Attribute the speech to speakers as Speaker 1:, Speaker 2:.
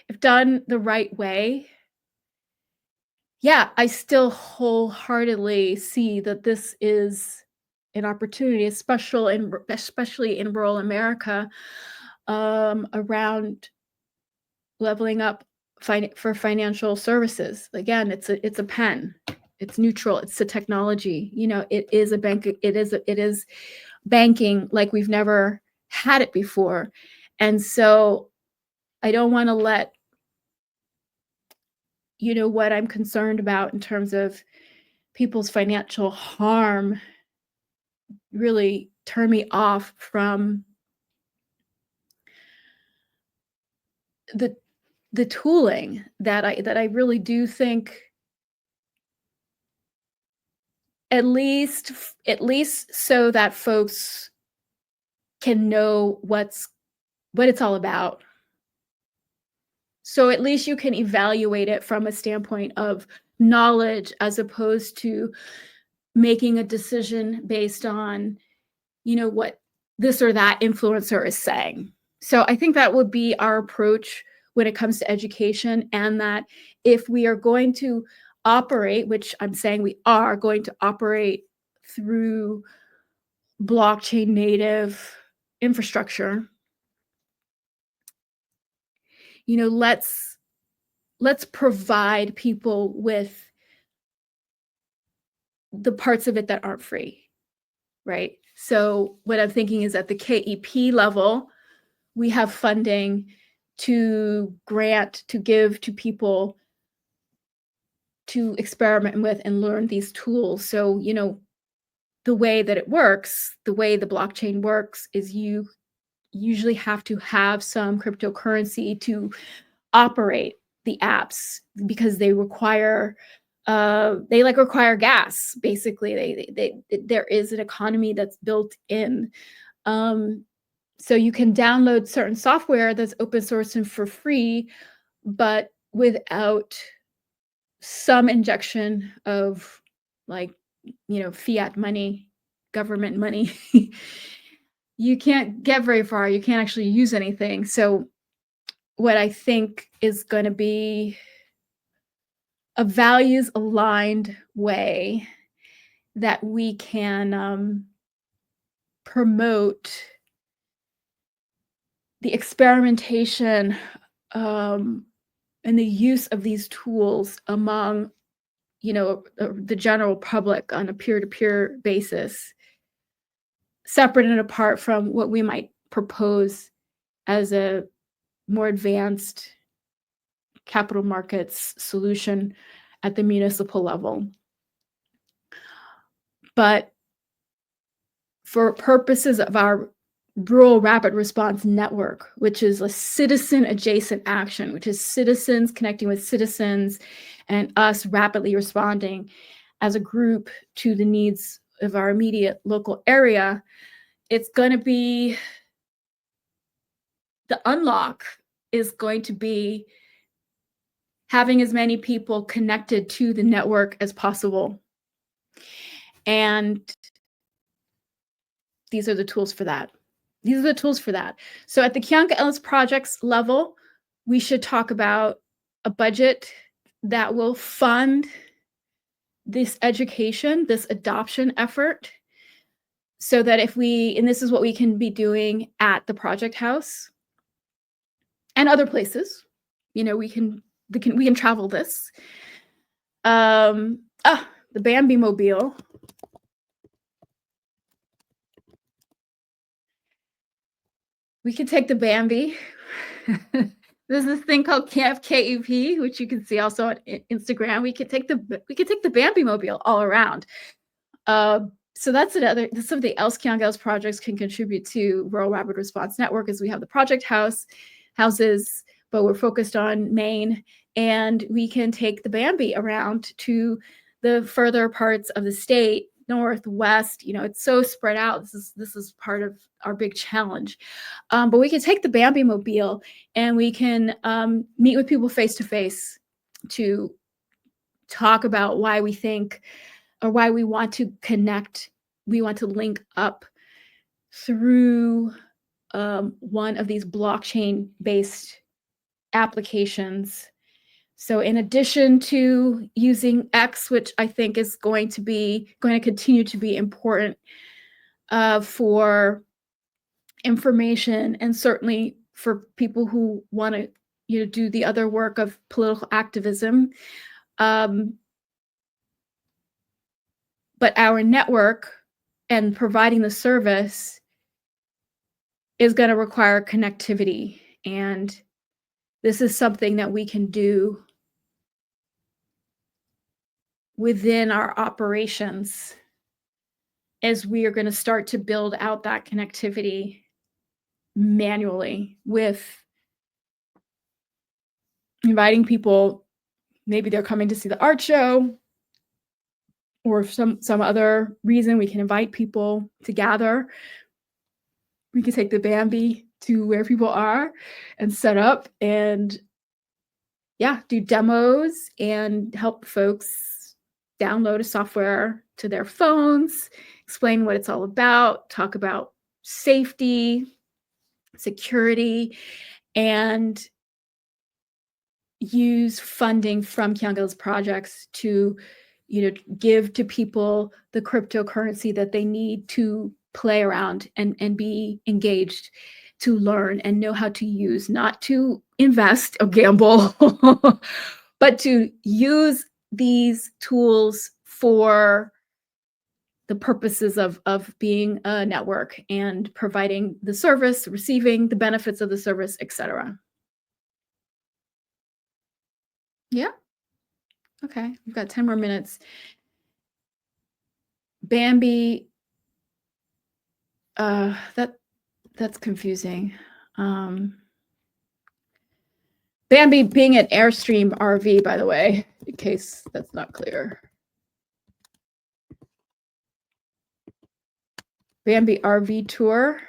Speaker 1: if done the right way, yeah, I still wholeheartedly see that this is an opportunity, especially in rural America, around leveling up for financial services. Again, it's a pen. It's neutral. It's a technology. It is a bank. It is banking like we've never had it before, and so I don't want to let what I'm concerned about in terms of people's financial harm really turn me off from the the tooling that I really do think at least so that folks can know what it's all about. So at least you can evaluate it from a standpoint of knowledge as opposed to making a decision based on, what this or that influencer is saying. So I think that would be our approach when it comes to education, and that if we are going to operate, which I'm saying we are going to operate through blockchain native infrastructure, let's provide people with the parts of it that aren't free, right? So what I'm thinking is at the KEP level, we have funding to give to people to experiment with and learn these tools. So, the way that it works, the way the blockchain works is you usually have to have some cryptocurrency to operate the apps because they require require gas. Basically, there is an economy that's built in. So you can download certain software that's open source and for free, but without some injection of, like, fiat money, government money, you can't get very far. You can't actually use anything. So what I think is going to be a values aligned way that we can promote the experimentation and the use of these tools among the general public on a peer-to-peer basis, separate and apart from what we might propose as a more advanced capital markets solution at the municipal level. But for purposes of our Rural Rapid Response Network, which is a citizen adjacent action, which is citizens connecting with citizens and us rapidly responding as a group to the needs of our immediate local area, it's going to be, the unlock is going to be having as many people connected to the network as possible. And these are the tools for that. So at the campKEP projects level, we should talk about a budget that will fund this education, this adoption effort, so that and this is what we can be doing at the project house and other places, we can travel this. The Bambi Mobile. We could take the Bambi. There's this thing called campKEP, which you can see also on Instagram. We could take the Bambi Mobile all around. So that's something else campKEP projects can contribute to Rural Rapid Response Network, is we have the project houses, but we're focused on Maine, and we can take the Bambi around to the further parts of the state, northwest. It's so spread out. This is part of our big challenge. But we can take the Bambi Mobile and we can meet with people face to face to talk about why we think, or why we want to connect. We want to link up through one of these blockchain-based applications. So in addition to using X, which I think is going to continue to be important for information, and certainly for people who want to do the other work of political activism. But our network and providing the service is going to require connectivity. And this is something that we can do within our operations as we are going to start to build out that connectivity manually with inviting people. Maybe they're coming to see the art show, or some other reason we can invite people to gather. We can take the Bambi to where people are and set up and do demos and help folks download a software to their phones, explain what it's all about, talk about safety, security, and use funding from Kyungil's projects to give to people the cryptocurrency that they need to play around and be engaged, to learn and know how to use, not to invest or gamble, but to use these tools for the purposes of being a network and providing the service, receiving the benefits of the service, etc. Yeah. Okay, we've got 10 more minutes. Bambi, that's confusing. Bambi being an Airstream RV, by the way, in case that's not clear. Bambi RV Tour.